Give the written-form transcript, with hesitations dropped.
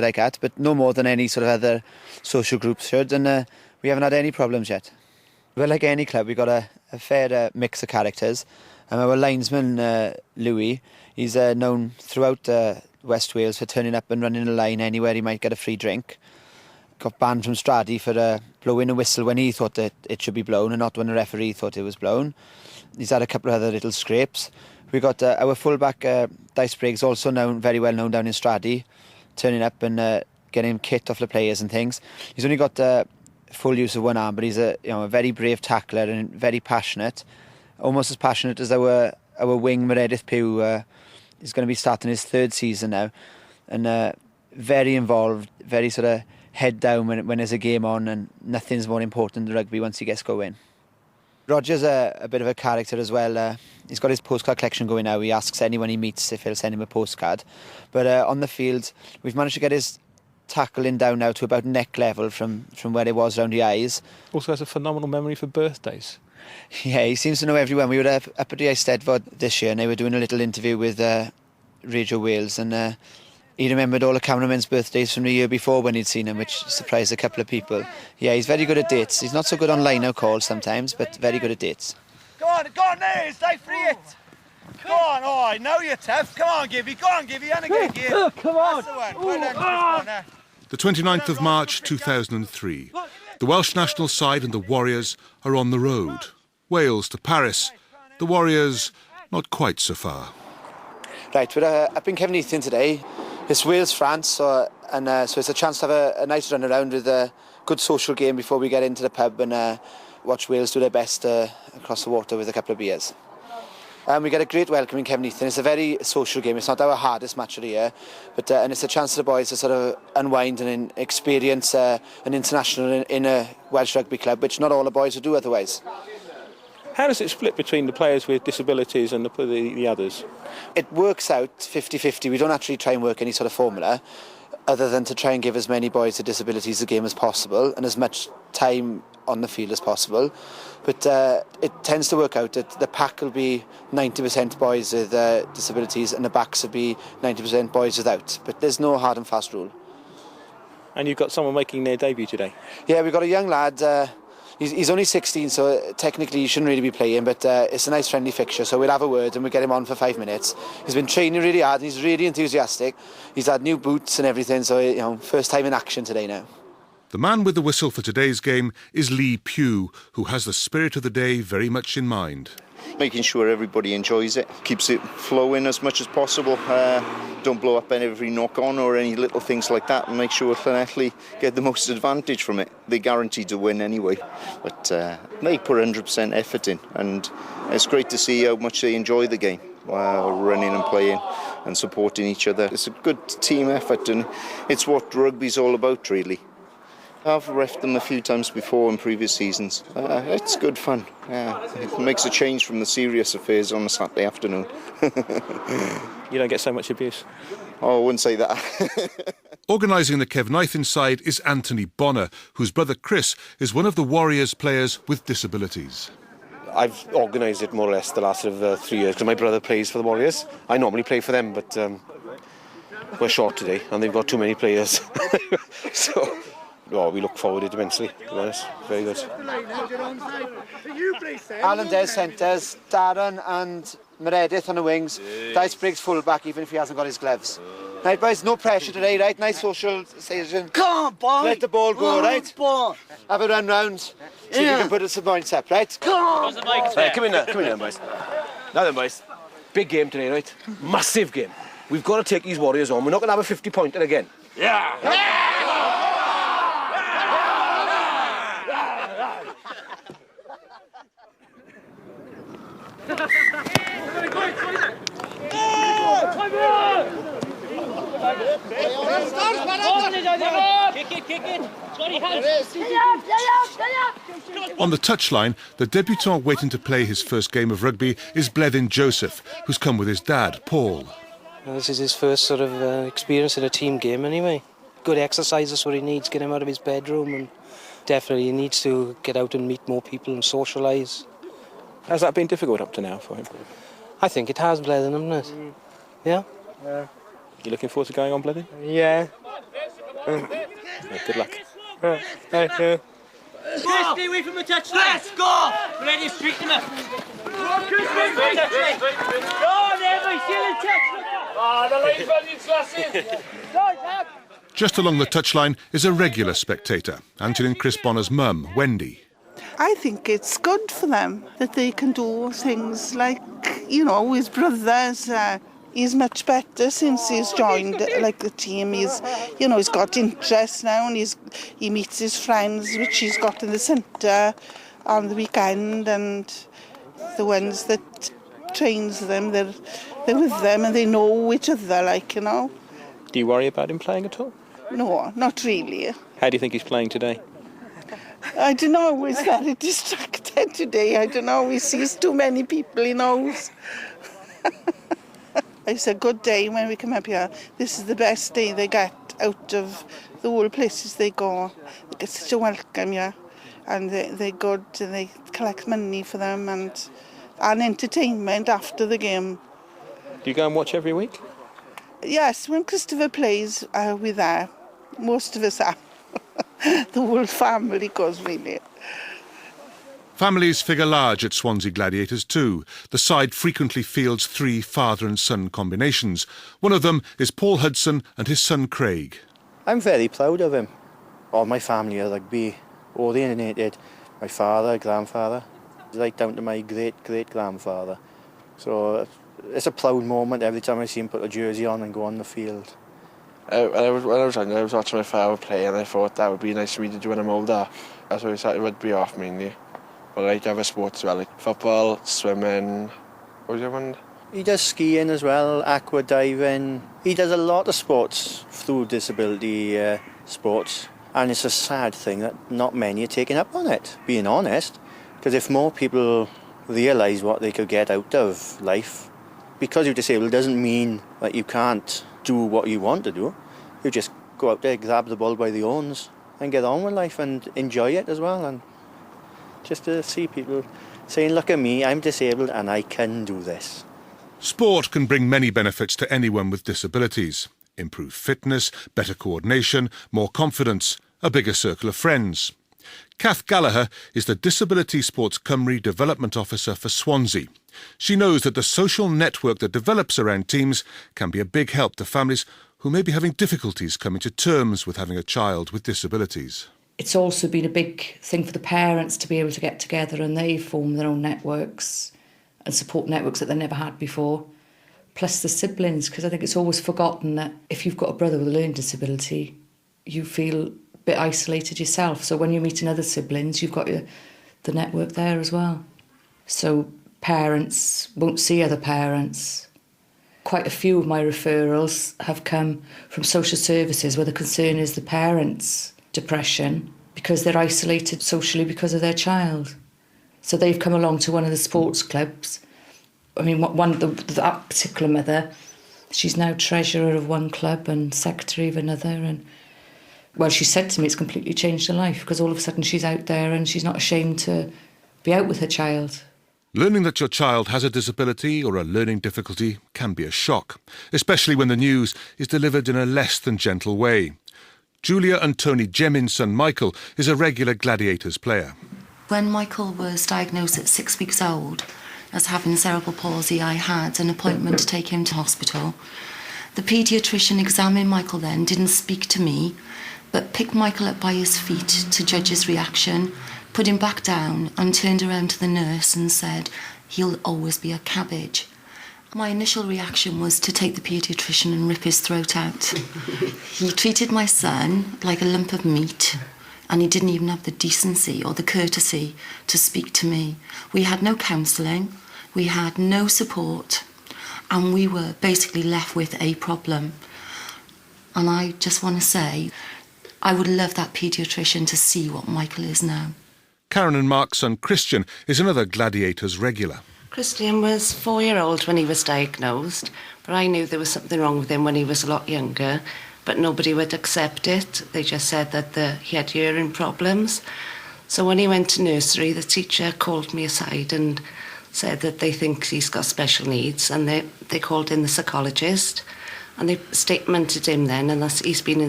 like that, but no more than any sort of other social groups should, and we haven't had any problems yet. Well, like any club, we've got a fair mix of characters. Our linesman, Louis, he's known throughout West Wales for turning up and running a line anywhere he might get a free drink. Got banned from Stradi for blowing a whistle when he thought that it should be blown and not when the referee thought it was blown. He's had a couple of other little scrapes. We got our fullback, Dice Briggs, also very well known down in Stradi, turning up and getting kit off the players and things. He's only got full use of one arm, but he's a very brave tackler and very passionate, almost as passionate as our wing Meredith Pugh. He's going to be starting his 3rd season now, and very involved, very sort of head down when there's a game on, and nothing's more important than rugby once he gets going. Roger's a bit of a character as well. He's got his postcard collection going now. He asks anyone he meets if he'll send him a postcard. But on the field, we've managed to get his tackling down now to about neck level from where it was around the eyes. Also has a phenomenal memory for birthdays. Yeah, he seems to know everyone. We were up at the Eisteddfod this year and they were doing a little interview with Radio Wales, and he remembered all the cameramen's birthdays from the year before when he'd seen them, which surprised a couple of people. Yeah, he's very good at dates. He's not so good on line-out calls sometimes, but very good at dates. Go on there, stay free it. Go on, I know you're tough. Come on, Gibby, and again, Gibby. Come on. That's the one. Well done, The 29th of March 2003. The Welsh national side and the Warriors are on the road. Wales to Paris. The Warriors not quite so far. Right, we're up in Cefneithion today. It's Wales-France, so it's a chance to have a nice run around with a good social game before we get into the pub and watch Wales do their best across the water with a couple of beers. We get a great welcome in Cefneithion. It's a very social game. It's not our hardest match of the year, but and it's a chance for the boys to sort of unwind and experience an international in a Welsh rugby club, which not all the boys would do otherwise. How does it split between the players with disabilities and the others? It works out 50-50. We don't actually try and work any sort of formula other than to try and give as many boys with disabilities the game as possible and as much time on the field as possible. But it tends to work out that the pack will be 90% boys with disabilities and the backs will be 90% boys without. But there's no hard and fast rule. And you've got someone making their debut today? Yeah, we've got a young lad. He's only 16, so technically he shouldn't really be playing, but it's a nice friendly fixture, so we'll have a word and we'll get him on for 5 minutes. He's been training really hard and he's really enthusiastic. He's had new boots and everything, so first time in action today now. The man with the whistle for today's game is Lee Pugh, who has the spirit of the day very much in mind. Making sure everybody enjoys it, keeps it flowing as much as possible. Don't blow up every knock-on or any little things like that, and make sure Llanelli get the most advantage from it. They're guaranteed to win anyway, but they put 100% effort in, and it's great to see how much they enjoy the game, running and playing and supporting each other. It's a good team effort, and it's what rugby's all about, really. I've reffed them a few times before in previous seasons. It's good fun. It makes a change from the serious affairs on a Saturday afternoon. You don't get so much abuse? Oh, I wouldn't say that. Organising the Cefneithion side is Anthony Bonner, whose brother Chris is one of the Warriors players with disabilities. I've organised it more or less the last 3 years because my brother plays for the Warriors. I normally play for them, but we're short today and they've got too many players. So... well, we look forward to it immensely, to be honest. Very good. Alan Des centres, Darren and Meredith on the wings. Dice Briggs full-back even if he hasn't got his gloves. Right, boys, no pressure today, right? Nice social session. Come on, boy. Let the ball go, right? Boy. Have a run round. See if you can put some points up, right? Come on. Right, come in there, boys. Now then, boys. Big game today, right? Massive game. We've got to take these Warriors on. We're not going to have a 50-pointer again. Yeah! On the touchline, the debutant waiting to play his first game of rugby is Blethyn Joseph, who's come with his dad, Paul. This is his first sort of experience in a team game anyway. Good exercise is what he needs, get him out of his bedroom, and definitely he needs to get out and meet more people and socialise. Has that been difficult up to now for him? I think it has, Blethyn, hasn't it? Yeah? You looking forward to going on, Blethyn? Yeah. Good luck. Stay away from the touchline. Let's go. We're ready to streak them up. Go on, everybody, still in touch. The line's running slashes. Just along the touchline is a regular spectator, Anthony and Chris Bonner's mum, Wendy. I think it's good for them that they can do things like, his brothers. He's much better since he's joined the team. He's got interest now, and he meets his friends, which he's got in the centre on the weekend, and the ones that trains them, they're with them and they know each other, Do you worry about him playing at all? No, not really. How do you think he's playing today? I don't know, he's very distracted today. I don't know, he sees too many people, he knows. It's a good day when we come up here. This is the best day they get out of the whole places they go. They get such a welcome here, and they're good, and they collect money for them and entertainment after the game. Do you go and watch every week? Yes, when Christopher plays, we're there. Most of us are. The whole family goes, really. Families figure large at Swansea Gladiators too. The side frequently fields 3 father and son combinations. One of them is Paul Hudson and his son Craig. I'm very proud of him. All my family are rugby orientated. My father, grandfather, right down to my great-great-grandfather. So it's a proud moment every time I see him put a jersey on and go on the field. When I was younger, I was watching my father play, and I thought that would be nice for me to do when I'm older. That's why I started rugby off mainly. But I like other sports as well, like football, swimming. What was the other one? He does skiing as well, aqua diving. He does a lot of sports through disability sports. And it's a sad thing that not many are taking up on it, being honest. Because if more people realise what they could get out of life, because you're disabled doesn't mean that you can't do what you want to do. You just go out there, grab the ball by the horns and get on with life and enjoy it as well. And just to see people saying, look at me, I'm disabled and I can do this. Sport can bring many benefits to anyone with disabilities. Improved fitness, better coordination, more confidence, a bigger circle of friends. Kath Gallagher is the Disability Sports Cymru Development Officer for Swansea. She knows that the social network that develops around teams can be a big help to families who may be having difficulties coming to terms with having a child with disabilities. It's also been a big thing for the parents to be able to get together and they form their own networks and support networks that they never had before. Plus the siblings, because I think it's always forgotten that if you've got a brother with a learning disability, you feel a bit isolated yourself. So when you're meeting other siblings, you've got the network there as well. So parents won't see other parents. Quite a few of my referrals have come from social services where the concern is the parents' depression because they're isolated socially because of their child. So they've come along to one of the sports clubs. I mean, that particular mother, she's now treasurer of one club and secretary of another. And well, she said to me it's completely changed her life because all of a sudden she's out there and she's not ashamed to be out with her child. Learning that your child has a disability or a learning difficulty can be a shock, especially when the news is delivered in a less than gentle way. Julia and Tony Jemin's son Michael is a regular Gladiators player. When Michael was diagnosed at 6 weeks old as having cerebral palsy, I had an appointment to take him to hospital. The paediatrician examined Michael then, didn't speak to me, but picked Michael up by his feet to judge his reaction, put him back down and turned around to the nurse and said, "He'll always be a cabbage." My initial reaction was to take the paediatrician and rip his throat out. He treated my son like a lump of meat, and he didn't even have the decency or the courtesy to speak to me. We had no counselling, we had no support, and we were basically left with a problem. And I just want to say, I would love that paediatrician to see what Michael is now. Karen and Mark's son Christian is another Gladiators regular. Christian was 4-year-old when he was diagnosed, but I knew there was something wrong with him when he was a lot younger, but nobody would accept it. They just said that he had hearing problems. So when he went to nursery, the teacher called me aside and said that they think he's got special needs, and they called in the psychologist, and they statemented him then, and he's been in